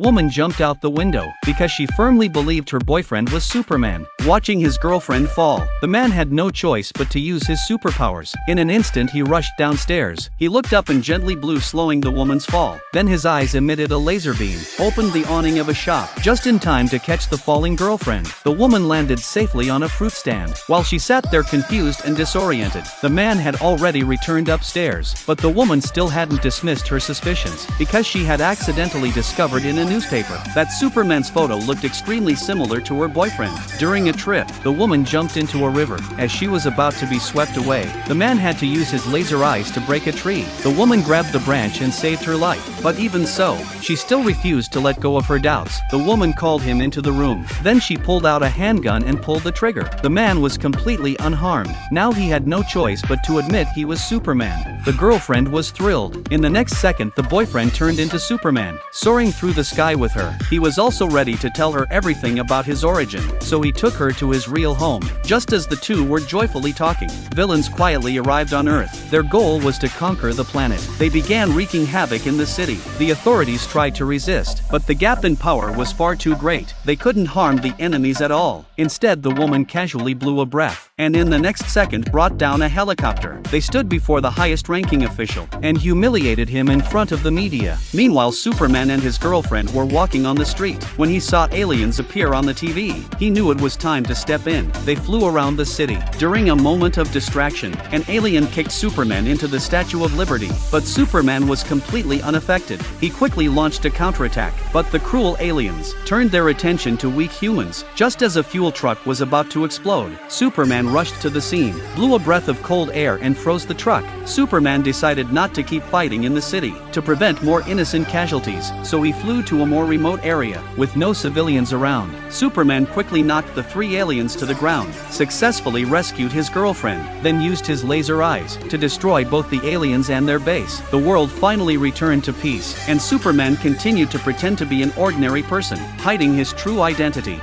woman jumped out the window because she firmly believed her boyfriend was Superman. Watching his girlfriend fall, the man had no choice but to use his superpowers. In an instant he rushed downstairs. He looked up and gently blew, slowing the woman's fall. Then his eyes emitted a laser beam, opened the awning of a shop, just in time to catch the falling girlfriend. The woman landed safely on a fruit stand. While she sat there confused and disoriented, the man had already returned upstairs. But the woman still hadn't dismissed her suspicions, because she had accidentally discovered in a newspaper that Superman's photo looked extremely similar to her boyfriend. During a trip, the woman jumped into a river. As she was about to be swept away, the man had to use his laser eyes to break a tree. The woman grabbed the branch and saved her life. But even so, she still refused to let go of her doubts. The woman called him into the room. Then she pulled out a handgun and pulled the trigger. The man was completely unharmed. Now he had no choice but to admit he was Superman. The girlfriend was thrilled. In the next second, the boyfriend turned into Superman, soaring through the sky with her. He was also ready to tell her everything about his origin, so he took her to his real home. Just as the two were joyfully talking, villains quietly arrived on Earth. Their goal was to conquer the planet. They began wreaking havoc in the city. The authorities tried to resist, but the gap in power was far too great. They couldn't harm the enemies at all. Instead, the woman casually blew a breath, and in the next second brought down a helicopter. They stood before the highest-ranking official and humiliated him in front of the media. Meanwhile, Superman and his girlfriend were walking on the street when he saw aliens appear on the TV. He knew it was time to step in. They flew around the city. During a moment of distraction, an alien kicked Superman into the Statue of Liberty, but Superman was completely unaffected. He quickly launched a counterattack, but the cruel aliens turned their attention to weak humans. Just as a fuel truck was about to explode, Superman rushed to the scene, blew a breath of cold air and froze the truck. Superman decided not to keep fighting in the city to prevent more innocent casualties, so he flew to a more remote area with no civilians around. Superman quickly knocked the three aliens to the ground, successfully rescued his girlfriend, then used his laser eyes to destroy both the aliens and their base. The world finally returned to peace, and Superman continued to pretend to be an ordinary person, hiding his true identity.